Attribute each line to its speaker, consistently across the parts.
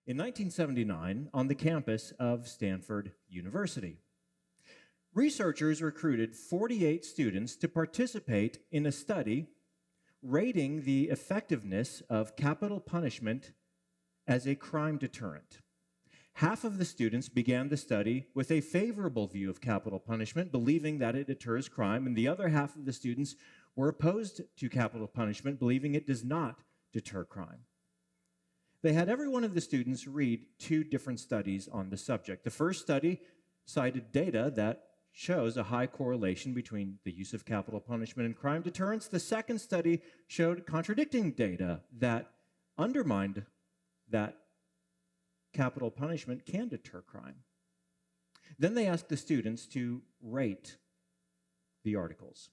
Speaker 1: in 1979 on the campus of Stanford University. Researchers recruited 48 students to participate in a study rating the effectiveness of capital punishment as a crime deterrent. Half of the students began the study with a favorable view of capital punishment, believing that it deters crime, and the other half of the students were opposed to capital punishment, believing it does not deter crime. They had every one of the students read two different studies on the subject. The first study cited data that shows a high correlation between the use of capital punishment and crime deterrence. The second study showed contradicting data that undermined that capital punishment can deter crime. Then they asked the students to rate the articles.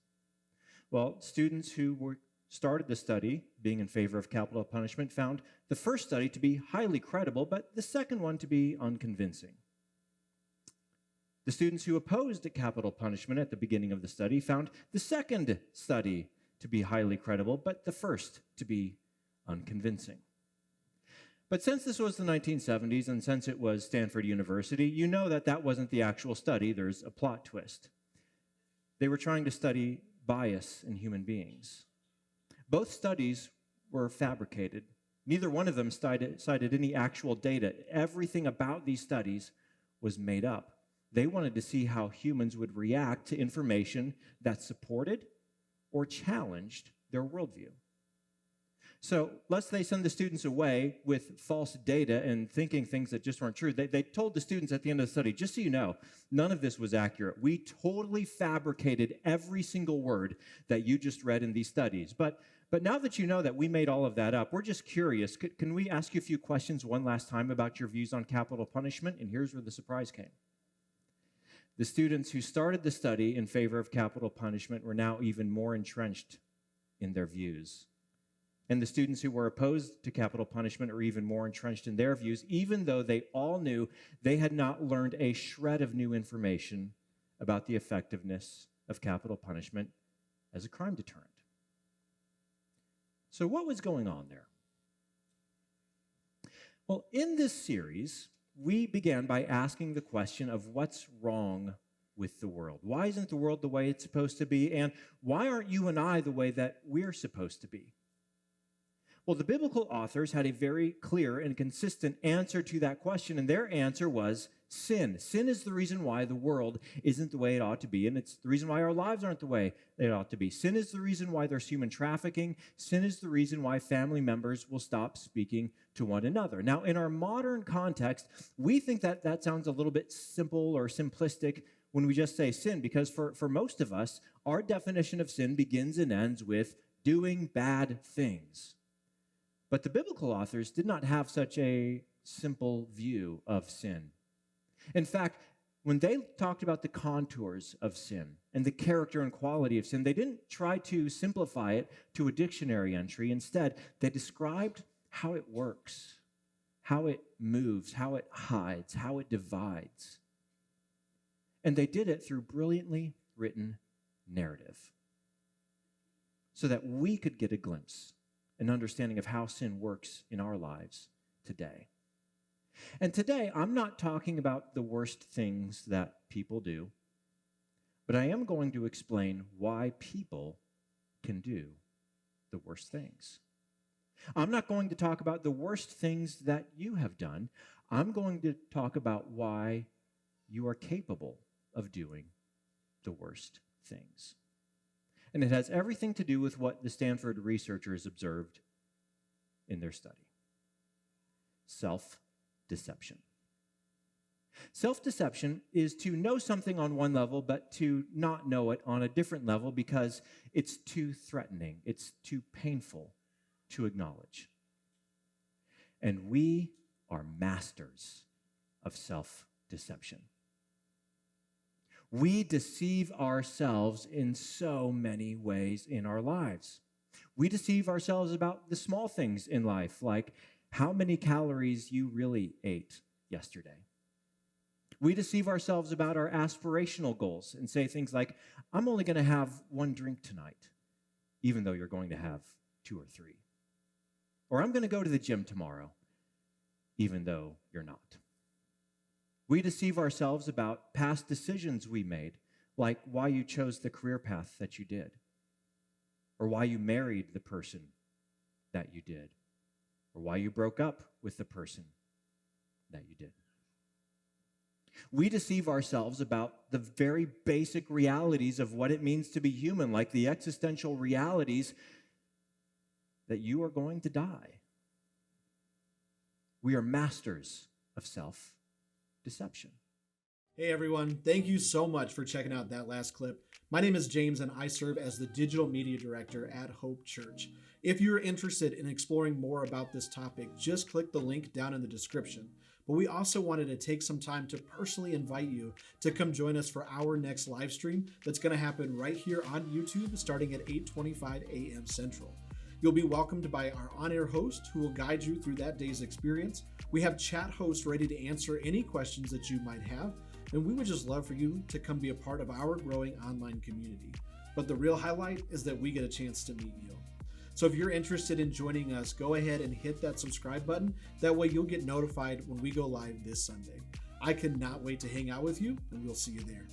Speaker 1: Well, students who started the study being in favor of capital punishment found the first study to be highly credible, but the second one to be unconvincing. The students who opposed capital punishment at the beginning of the study found the second study to be highly credible, but the first to be unconvincing. But since this was the 1970s and since it was Stanford University, you know that that wasn't the actual study. There's a plot twist. They were trying to study bias in human beings. Both studies were fabricated. Neither one of them cited any actual data. Everything about these studies was made up. They wanted to see how humans would react to information that supported or challenged their worldview. So lest they send the students away with false data and thinking things that just weren't true, they told the students at the end of the study, just so you know, none of this was accurate. We totally fabricated every single word that you just read in these studies. But now that you know that we made all of that up, we're just curious. Can we ask you a few questions one last time about your views on capital punishment? And here's where the surprise came. The students who started the study in favor of capital punishment were now even more entrenched in their views. And the students who were opposed to capital punishment are even more entrenched in their views, even though they all knew they had not learned a shred of new information about the effectiveness of capital punishment as a crime deterrent. So what was going on there? Well, in this series, we began by asking the question of what's wrong with the world. Why isn't the world the way it's supposed to be? And why aren't you and I the way that we're supposed to be? Well, the biblical authors had a very clear and consistent answer to that question, and their answer was sin. Sin is the reason why the world isn't the way it ought to be, and it's the reason why our lives aren't the way they ought to be. Sin is the reason why there's human trafficking. Sin is the reason why family members will stop speaking to one another. Now, in our modern context, we think that that sounds a little bit simple or simplistic when we just say sin, because for most of us, our definition of sin begins and ends with doing bad things. But the biblical authors did not have such a simple view of sin. In fact, when they talked about the contours of sin and the character and quality of sin, they didn't try to simplify it to a dictionary entry. Instead, they described how it works, how it moves, how it hides, how it divides. And they did it through brilliantly written narrative so that we could get a glimpse, an understanding of how sin works in our lives today. And today, I'm not talking about the worst things that people do, but I am going to explain why people can do the worst things. I'm not going to talk about the worst things that you have done. I'm going to talk about why you are capable of doing the worst things. And it has everything to do with what the Stanford researchers observed in their study. Self-deception. Self-deception is to know something on one level, but to not know it on a different level because it's too threatening, it's too painful to acknowledge. And we are masters of self-deception. We deceive ourselves in so many ways in our lives. We deceive ourselves about the small things in life, like how many calories you really ate yesterday. We deceive ourselves about our aspirational goals and say things like, I'm only going to have one drink tonight, even though you're going to have 2 or 3. Or I'm going to go to the gym tomorrow, even though you're not. We deceive ourselves about past decisions we made, like why you chose the career path that you did, or why you married the person that you did, or why you broke up with the person that you did. We deceive ourselves about the very basic realities of what it means to be human, like the existential realities that you are going to die. We are masters of self-deception.
Speaker 2: Hey everyone, thank you so much for checking out that last clip. My name is James and I serve as the Digital Media Director at Hope Church. If you're interested in exploring more about this topic, just click the link down in the description. But we also wanted to take some time to personally invite you to come join us for our next live stream that's going to happen right here on YouTube starting at 8:25 a.m. Central. You'll be welcomed by our on-air host who will guide you through that day's experience. We have chat hosts ready to answer any questions that you might have, and we would just love for you to come be a part of our growing online community. But the real highlight is that we get a chance to meet you. So if you're interested in joining us, go ahead and hit that subscribe button. That way you'll get notified when we go live this Sunday. I cannot wait to hang out with you, and we'll see you there.